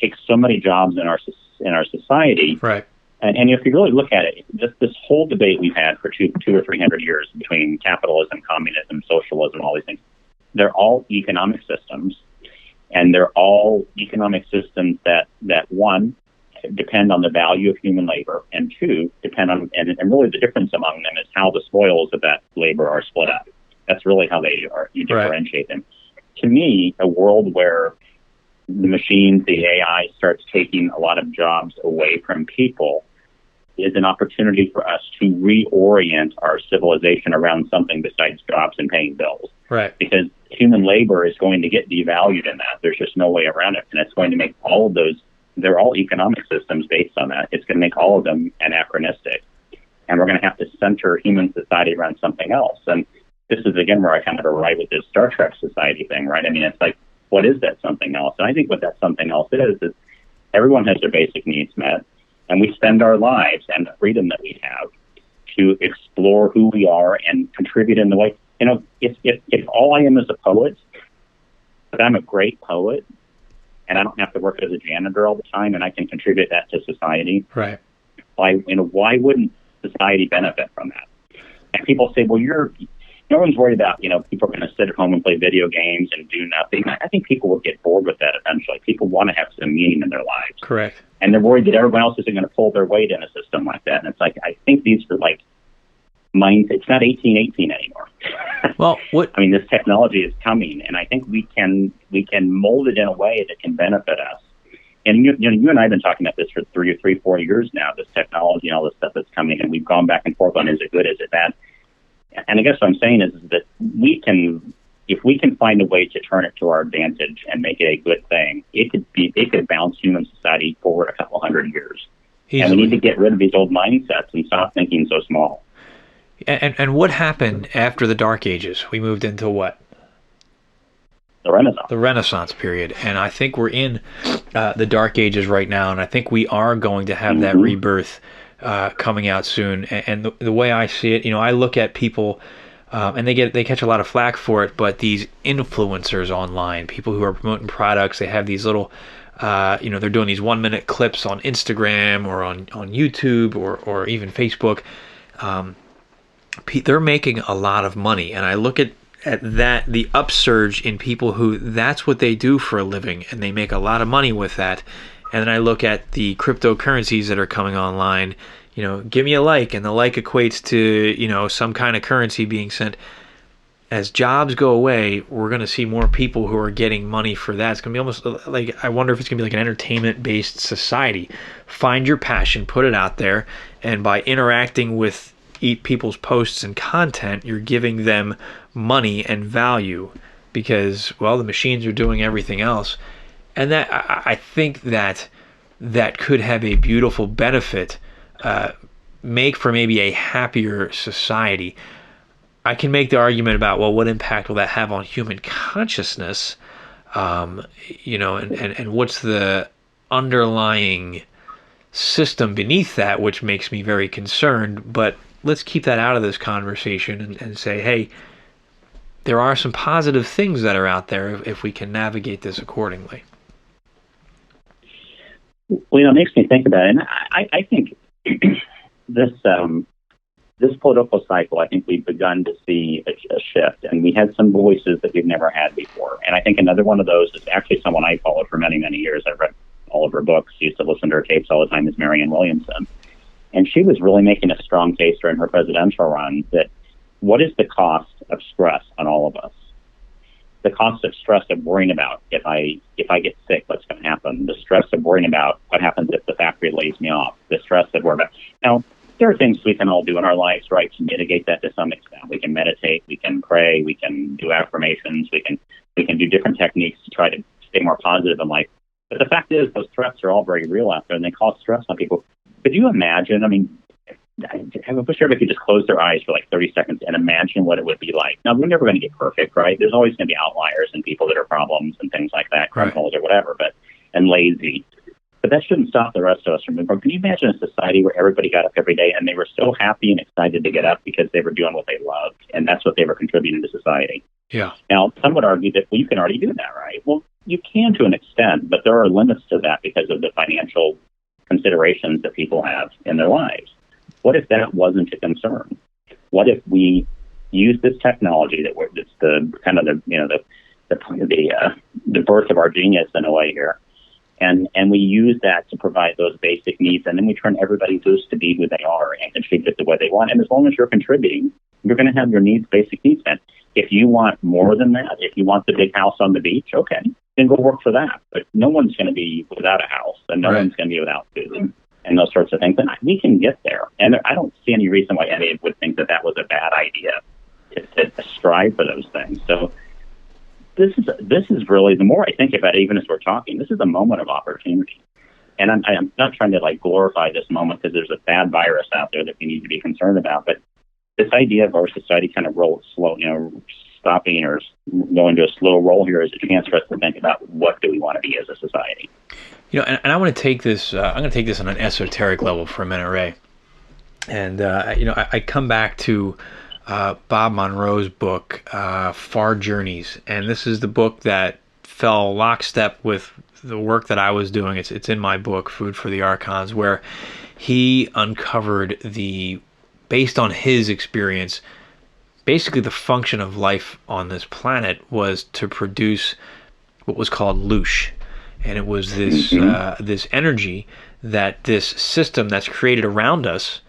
take so many jobs in our society. Right. And if you really look at it, this whole debate we've had for 200 or 300 years between capitalism, communism, socialism, all these things, they're all economic systems, and they're all economic systems that one, depend on the value of human labor, and two, depend on, and really the difference among them is how the spoils of that labor are split up. That's really how you differentiate them. To me, a world where the machines, the AI starts taking a lot of jobs away from people is an opportunity for us to reorient our civilization around something besides jobs and paying bills. Right. Because human labor is going to get devalued in that. There's just no way around it. And it's going to make all of those, they're all economic systems based on that. It's going to make all of them anachronistic. And we're going to have to center human society around something else. And this is, again, where I kind of arrive with this Star Trek society thing, right? I mean, it's like, what is that something else? And I think what that something else is everyone has their basic needs met. And we spend our lives and the freedom that we have to explore who we are and contribute in the way. You know, if all I am is a poet, but I'm a great poet, and I don't have to work as a janitor all the time, and I can contribute that to society, right? Why wouldn't society benefit from that? And people say, well, no one's worried about, people are going to sit at home and play video games and do nothing. I think people will get bored with that eventually. People want to have some meaning in their lives. Correct. And they're worried that everyone else isn't going to pull their weight in a system like that. And it's like, I think these are like minds. It's not 1818 anymore. Well, this technology is coming, and I think we can mold it in a way that can benefit us. And you and I have been talking about this for 4 years now, this technology and all this stuff that's coming, and we've gone back and forth on, is it good, is it bad? And I guess what I'm saying is that if we can find a way to turn it to our advantage and make it a good thing, it could bounce human society forward a couple hundred years. Easily. And we need to get rid of these old mindsets and stop thinking so small. And what happened after the Dark Ages? We moved into what? The Renaissance. The Renaissance period. And I think we're in the Dark Ages right now, and I think we are going to have that rebirth coming out soon. And the way I see it, I look at people, and they catch a lot of flack for it, but these influencers online, people who are promoting products, they have these little, they're doing these 1-minute clips on Instagram or on YouTube or even Facebook. They're making a lot of money, and I look at that, the upsurge in people who that's what they do for a living, and they make a lot of money with that. And then I look at the cryptocurrencies that are coming online. Give me a like, and the like equates to some kind of currency being sent. As jobs go away, we're going to see more people who are getting money for that. It's going to be almost like, I wonder if it's going to be like an entertainment-based society. Find your passion, put it out there, and by interacting with people's posts and content, you're giving them money and value because, well, the machines are doing everything else. And that, I think that could have a beautiful benefit, make for maybe a happier society. I can make the argument about, well, what impact will that have on human consciousness? And what's the underlying system beneath that, which makes me very concerned. But let's keep that out of this conversation and say, hey, there are some positive things that are out there if we can navigate this accordingly. Well, it makes me think about it. And I think this political cycle, I think we've begun to see a shift, and we had some voices that we've never had before. And I think another one of those is actually someone I followed for many, many years. I've read all of her books, used to listen to her tapes all the time, is Marianne Williamson. And she was really making a strong case during her presidential run that what is the cost of stress on all of us? The cost of stress of worrying about if I get sick, what's going to happen? The stress of worrying about what happens if the factory lays me off? The stress of worrying about... Now, there are things we can all do in our lives, right, to mitigate that to some extent. We can meditate, we can pray, we can do affirmations, we can do different techniques to try to stay more positive in life. But the fact is, those threats are all very real out there, and they cause stress on people. Could you imagine? I mean, I wish everybody could just close their eyes for like 30 seconds and imagine what it would be like. Now, we're never going to get perfect, right? There's always going to be outliers and people that are problems and things like that, criminals or whatever, and lazy. But that shouldn't stop the rest of us from moving. Can you imagine a society where everybody got up every day and they were so happy and excited to get up because they were doing what they loved, and that's what they were contributing to society? Yeah. Now, some would argue that, well, you can already do that, right? Well, you can to an extent, but there are limits to that because of the financial considerations that people have in their lives. What if that wasn't a concern? What if we use this technology that's the kind of the birth of our genius in a way here, and we use that to provide those basic needs, and then we turn everybody loose to be who they are and contribute the way they want. And as long as you're contributing, you're going to have your basic needs met. If you want more than that, if you want the big house on the beach, okay, then go work for that. But no one's going to be without a house, and no one's going to be without food and those sorts of things. And we can get there. And I don't see any reason why anyone would think that was a bad idea to strive for those things. So this is really, the more I think about it, even as we're talking, this is a moment of opportunity. And I'm not trying to glorify this moment because there's a bad virus out there that we need to be concerned about. But this idea of our society kind of stopping or going to a slow roll here is a chance for us to think about what do we want to be as a society. And I want to take this. I'm going to take this on an esoteric level for a minute, Ray. And I come back to Bob Monroe's book, Far Journeys, and this is the book that fell lockstep with the work that I was doing. It's in my book, Food for the Archons, where he uncovered based on his experience, basically the function of life on this planet was to produce what was called loosh. And it was this this energy that this system that's created around us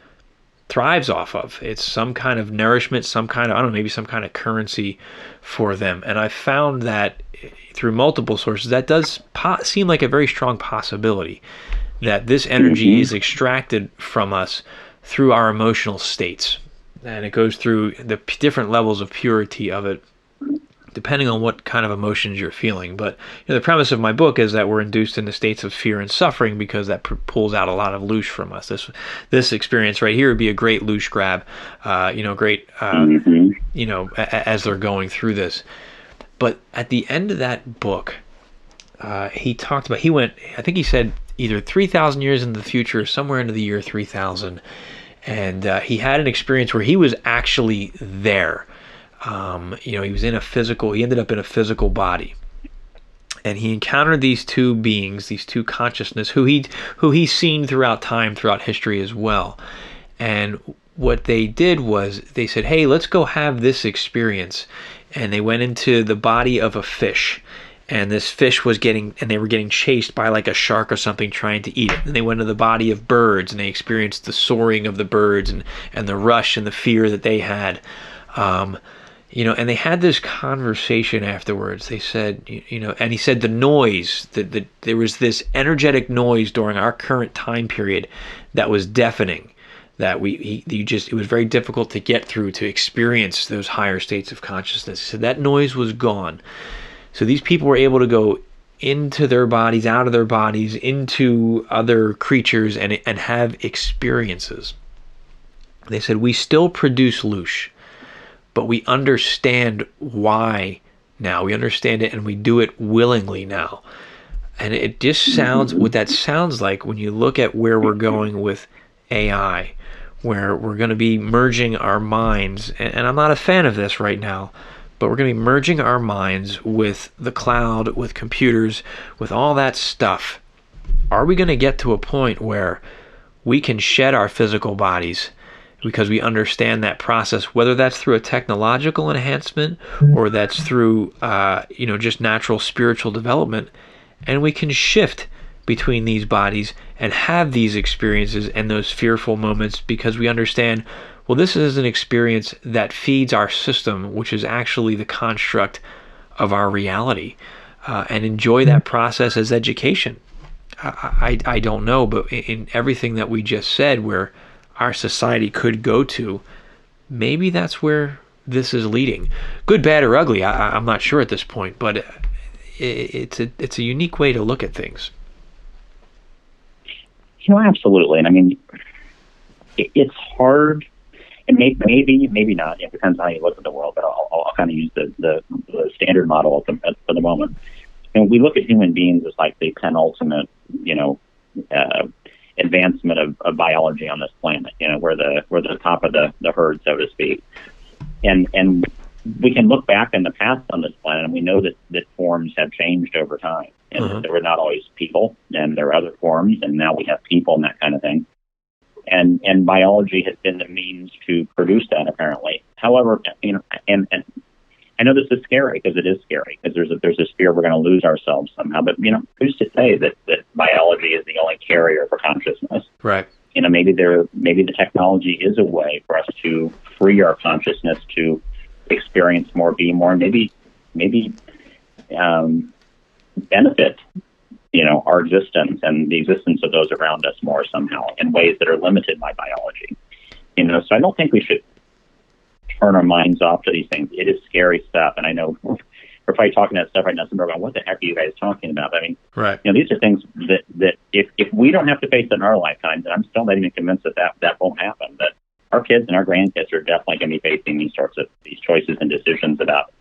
thrives off of. It's some kind of nourishment, some kind of, I don't know, maybe some kind of currency for them. And I found that through multiple sources, that does seem like a very strong possibility, that this energy is extracted from us through our emotional states. And it goes through the different levels of purity of it, depending on what kind of emotions you're feeling. But the premise of my book is that we're induced into states of fear and suffering because that pulls out a lot of loosh from us. This experience right here would be a great loosh grab, as they're going through this. But at the end of that book, he talked about, I think he said either 3,000 years into the future or somewhere into the year 3000. And he had an experience where he was actually there. He ended up in a physical body, and he encountered these two beings, these two consciousness, who he's seen throughout time, throughout history as well. And what they did was they said, hey, let's go have this experience. And they went into the body of a fish, and this fish they were getting chased by like a shark or something trying to eat it. And they went to the body of birds, and they experienced the soaring of the birds and the rush and the fear that they had. And they had this conversation afterwards. They said, and he said the noise, that there was this energetic noise during our current time period that was deafening, that it was very difficult to get through, to experience those higher states of consciousness. He said that noise was gone. So these people were able to go into their bodies, out of their bodies, into other creatures, and have experiences. They said, we still produce loosh, but we understand why now. We understand it, and we do it willingly now. And it just sounds, what that sounds like when you look at where we're going with AI, where we're going to be merging our minds, and I'm not a fan of this right now, but we're going to be merging our minds with the cloud, with computers, with all that stuff. Are we going to get to a point where we can shed our physical bodies because we understand that process, whether that's through a technological enhancement or that's through, just natural spiritual development, and we can shift between these bodies and have these experiences and those fearful moments because we understand, well, this is an experience that feeds our system, which is actually the construct of our reality, and enjoy that process as education. I don't know, but in everything that we just said, where our society could go to, maybe that's where this is leading. Good, bad, or ugly, I'm not sure at this point, but it's a unique way to look at things. Absolutely. And I mean, it's hard, and maybe not. It depends on how you look at the world, but I'll kind of use the standard model for the moment. And we look at human beings as like the penultimate, advancement of biology on this planet. We're the top of the herd, so to speak. And we can look back in the past on this planet, and we know that forms have changed over time. And there were not always people, and there were other forms, and now we have people and that kind of thing. And biology has been the means to produce that, apparently. However, and I know this is scary, because it is scary, because there's this fear we're going to lose ourselves somehow. But who's to say that biology is the only carrier for consciousness? Right. Maybe the technology is a way for us to free our consciousness to experience more, be more, maybe benefit our existence and the existence of those around us more somehow in ways that are limited by biology. So I don't think we should turn our minds off to these things. It is scary stuff, and I know we're probably talking that stuff right now. Somewhere going, what the heck are you guys talking about? I mean, right. These are things that if we don't have to face it in our lifetimes, and I'm still not even convinced that won't happen, but our kids and our grandkids are definitely going to be facing these choices and decisions about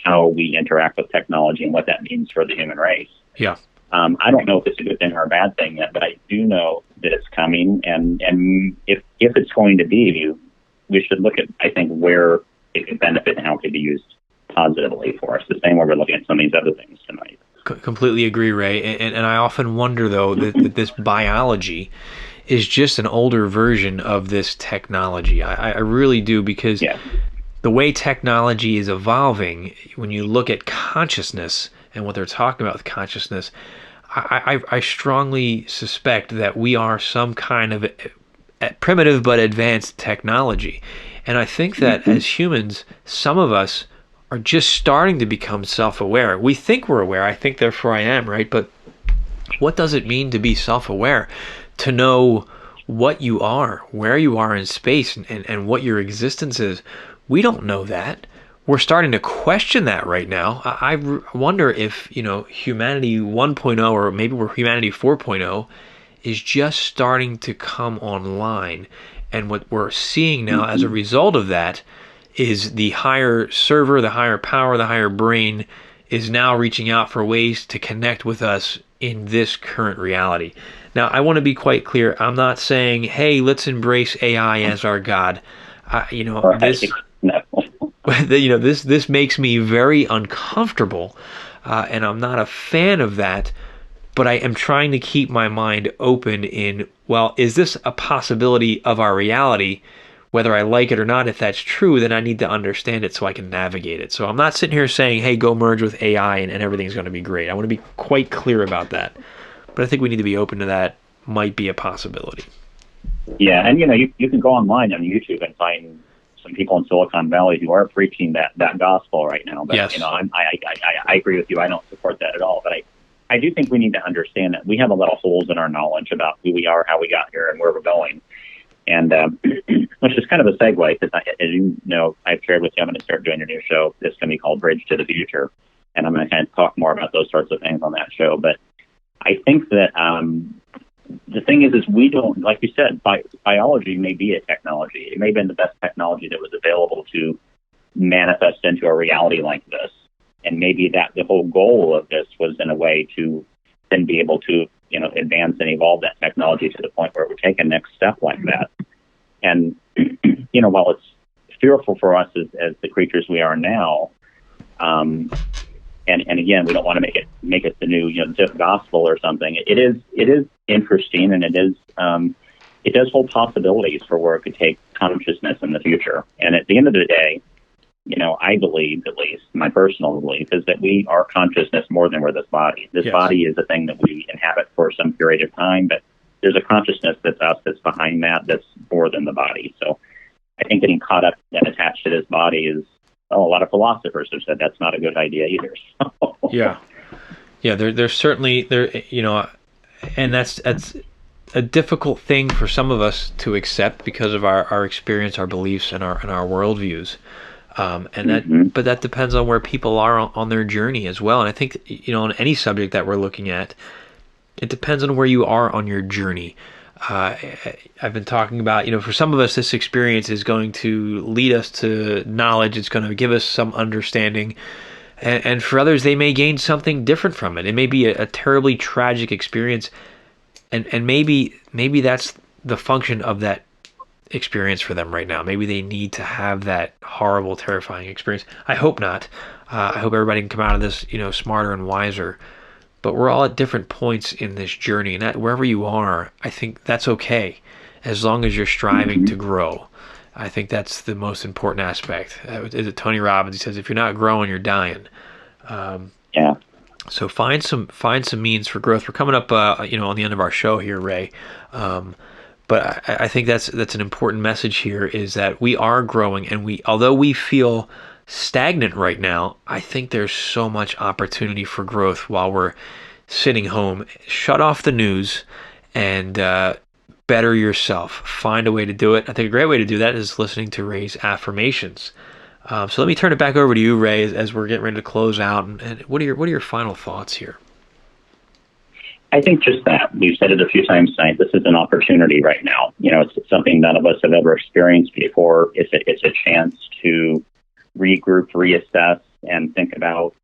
how we interact with technology and what that means for the human race. Yeah. I don't know if it's a good thing or a bad thing yet, but I do know that it's coming, and if it's going to be, we should look at, I think, where it could benefit and how it could be used positively for us, the same way we're looking at some of these other things tonight. Completely agree, Ray. And I often wonder, though, that this biology is just an older version of this technology. I really do, because the way technology is evolving, when you look at consciousness and what they're talking about with consciousness, I strongly suspect that we are some kind of primitive but advanced technology. And I think that as humans, some of us are just starting to become self-aware. We think we're aware. I think therefore I am, right? But what does it mean to be self-aware? To know what you are, where you are in space, and what your existence is. We don't know that. We're starting to question that right now. I wonder if, humanity 1.0 or maybe we're humanity 4.0 is just starting to come online. And what we're seeing now as a result of that is the higher server, the higher power, the higher brain is now reaching out for ways to connect with us in this current reality. Now, I want to be quite clear. I'm not saying, hey, let's embrace AI as our God. This makes me very uncomfortable, and I'm not a fan of that. But I am trying to keep my mind open in, well, is this a possibility of our reality? Whether I like it or not, if that's true, then I need to understand it so I can navigate it. So I'm not sitting here saying, hey, go merge with AI and everything's going to be great. I want to be quite clear about that. But I think we need to be open to that. Might be a possibility. Yeah, and you can go online on YouTube and find some people in Silicon Valley who are preaching that gospel right now. But yes. I agree with you. I don't support that at all. But I do think we need to understand that we have a lot of holes in our knowledge about who we are, how we got here, and where we're going. And which is kind of a segue, because as you know, I've shared with you, I'm going to start doing a new show. It's going to be called Bridge to the Future, and I'm going to kind of talk more about those sorts of things on that show. But I think that the thing is we don't, like you said, biology may be a technology. It may have been the best technology that was available to manifest into a reality like this. And maybe that the whole goal of this was in a way to then be able to, advance and evolve that technology to the point where it would take a next step like that. And, while it's fearful for us as the creatures we are now, and again, we don't want to make it the new, gospel or something. It is interesting, and it does hold possibilities for where it could take consciousness in the future. And at the end of the day, I believe, at least my personal belief, is that we are consciousness more than we're this body. This body is a thing that we inhabit for some period of time, but there's a consciousness that's us that's behind that's more than the body. So I think getting caught up and attached to this body is, a lot of philosophers have said that's not a good idea either. Yeah. There's certainly and that's a difficult thing for some of us to accept because of our experience, our beliefs, and our worldviews. But that depends on where people are on their journey as well. And I think, on any subject that we're looking at, it depends on where you are on your journey. I've been talking about, for some of us, this experience is going to lead us to knowledge. It's going to give us some understanding. And for others, they may gain something different from it. It may be a terribly tragic experience. And maybe that's the function of that experience for them right now. Maybe they need to have that horrible, terrifying experience. I hope not. I hope everybody can come out of this, smarter and wiser. But we're all at different points in this journey, and that wherever you are, I think that's okay, as long as you're striving to grow. I think that's the most important aspect. Is it Tony Robbins? He says, if you're not growing, you're dying. So find some means for growth. We're coming up, on the end of our show here, Ray. But I think that's an important message here, is that we are growing, and although we feel stagnant right now, I think there's so much opportunity for growth while we're sitting home. Shut off the news and better yourself. Find a way to do it. I think a great way to do that is listening to Ray's affirmations. So let me turn it back over to you, Ray, as we're getting ready to close out. And what are your final thoughts here? I think just that. We've said it a few times tonight. This is an opportunity right now. It's something none of us have ever experienced before. It's a chance to regroup, reassess, and think about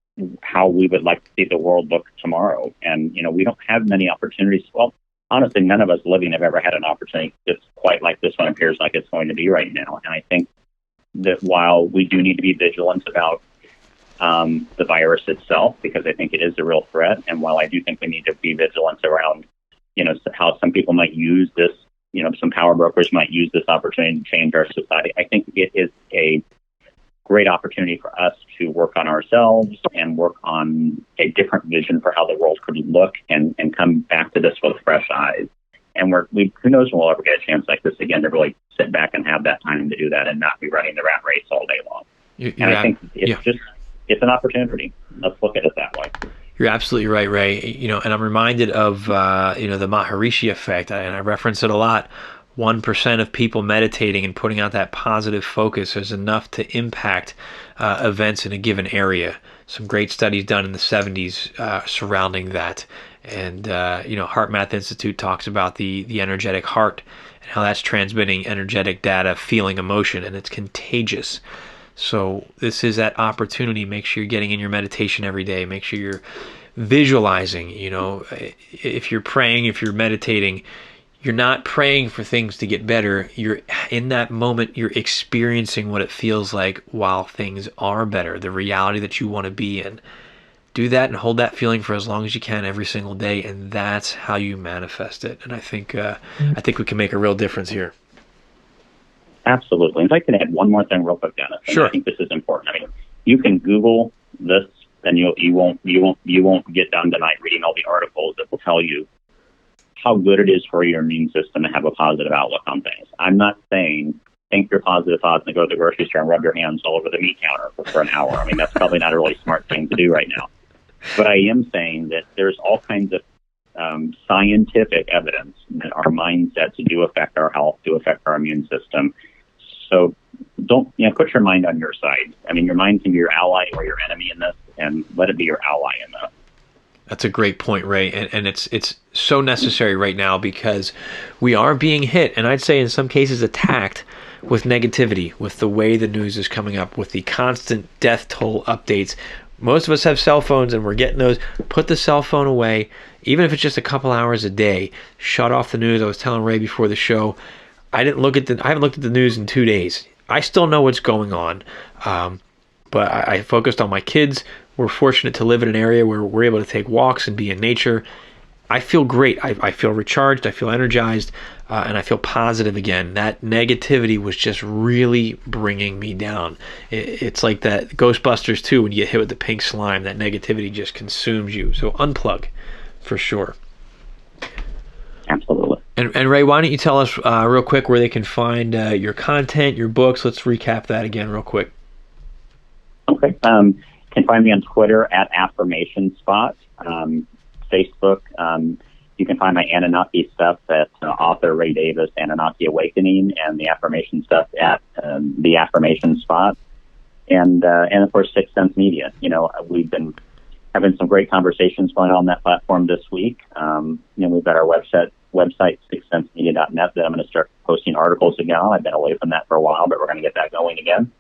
how we would like to see the world look tomorrow. And, we don't have many opportunities. Well, honestly, none of us living have ever had an opportunity that's quite like this one appears like it's going to be right now. And I think that while we do need to be vigilant about the virus itself, because I think it is a real threat. And while I do think we need to be vigilant around, how some people might use this, some power brokers might use this opportunity to change our society, I think it is great opportunity for us to work on ourselves and work on a different vision for how the world could look, and come back to this with fresh eyes. And who knows when we'll ever get a chance like this again to really sit back and have that time to do that and not be running the rat race all day long. I think it's an opportunity. Let's look at it that way. You're absolutely right, Ray. And I'm reminded of, the Maharishi effect, and I reference it a lot. 1% of people meditating and putting out that positive focus is enough to impact events in a given area. Some great studies done in the 70s surrounding that. And, Heart Math Institute talks about the energetic heart and how that's transmitting energetic data, feeling, emotion, and it's contagious. So this is that opportunity. Make sure you're getting in your meditation every day. Make sure you're visualizing. If you're praying, if you're meditating, you're not praying for things to get better. You're in that moment, you're experiencing what it feels like while things are better, the reality that you want to be in. Do that and hold that feeling for as long as you can every single day, and that's how you manifest it. And I think we can make a real difference here. Absolutely. If I can add one more thing real quick, Dennis. Sure. I think this is important. I mean, you can Google this, and you won't get done tonight reading all the articles that will tell you how good it is for your immune system to have a positive outlook on things. I'm not saying think your positive thoughts and go to the grocery store and rub your hands all over the meat counter for an hour. I mean, that's probably not a really smart thing to do right now. But I am saying that there's all kinds of scientific evidence that our mindsets do affect our health, do affect our immune system. So don't put your mind on your side. I mean, your mind can be your ally or your enemy in this, and let it be your ally in this. That's a great point, Ray, and it's so necessary right now because we are being hit, and I'd say in some cases attacked with negativity, with the way the news is coming up, with the constant death toll updates. Most of us have cell phones, and we're getting those. Put the cell phone away, even if it's just a couple hours a day. Shut off the news. I was telling Ray before the show, I haven't looked at the news in 2 days. I still know what's going on, but I focused on my kids. We're fortunate to live in an area where we're able to take walks and be in nature. I feel great. I feel recharged. I feel energized, and I feel positive again. That negativity was just really bringing me down. It's like that Ghostbusters 2 when you get hit with the pink slime. That negativity just consumes you. So unplug, for sure. Absolutely. And Ray, why don't you tell us real quick where they can find your content, your books? Let's recap that again real quick. Okay. Can find me on Twitter at Affirmation Spot. Facebook. You can find my Anunnaki stuff at author Ray Davis, Anunnaki Awakening, and the Affirmation stuff at the Affirmation Spot. And of course, Sixth Sense Media. We've been having some great conversations going on that platform this week. We've got our website, sixthsensemedia.net, that I'm going to start posting articles again on. I've been away from that for a while, but we're going to get that going again.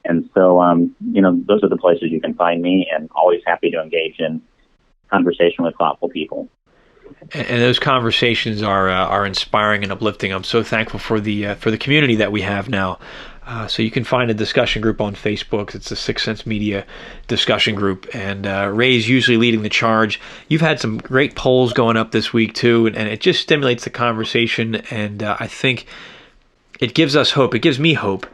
And so, those are the places you can find me, and always happy to engage in conversation with thoughtful people. And those conversations are inspiring and uplifting. I'm so thankful for the community that we have now. So you can find a discussion group on Facebook. It's the Sixth Sense Media discussion group, and Ray's usually leading the charge. You've had some great polls going up this week too, and it just stimulates the conversation. And I think it gives us hope. It gives me hope.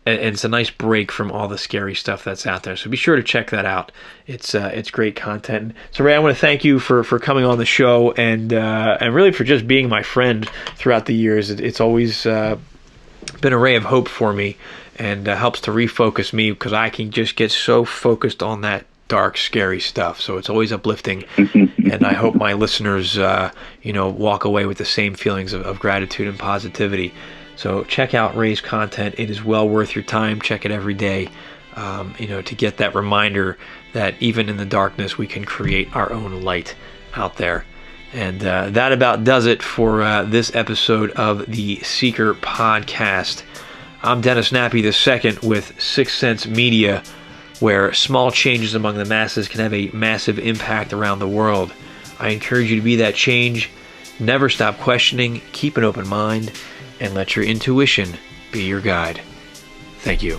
And it's a nice break from all the scary stuff that's out there. So be sure to check that out. It's great content. So Ray, I want to thank you for coming on the show and really for just being my friend throughout the years. It's always been a ray of hope for me, and helps to refocus me because I can just get so focused on that dark, scary stuff. So it's always uplifting, and I hope my listeners, walk away with the same feelings of gratitude and positivity. So check out Ray's content. It is well worth your time. Check it every day, to get that reminder that even in the darkness, we can create our own light out there. And that about does it for this episode of the Seeker Podcast. I'm Dennis Nappy II with Sixth Sense Media, where small changes among the masses can have a massive impact around the world. I encourage you to be that change. Never stop questioning. Keep an open mind. And let your intuition be your guide. Thank you.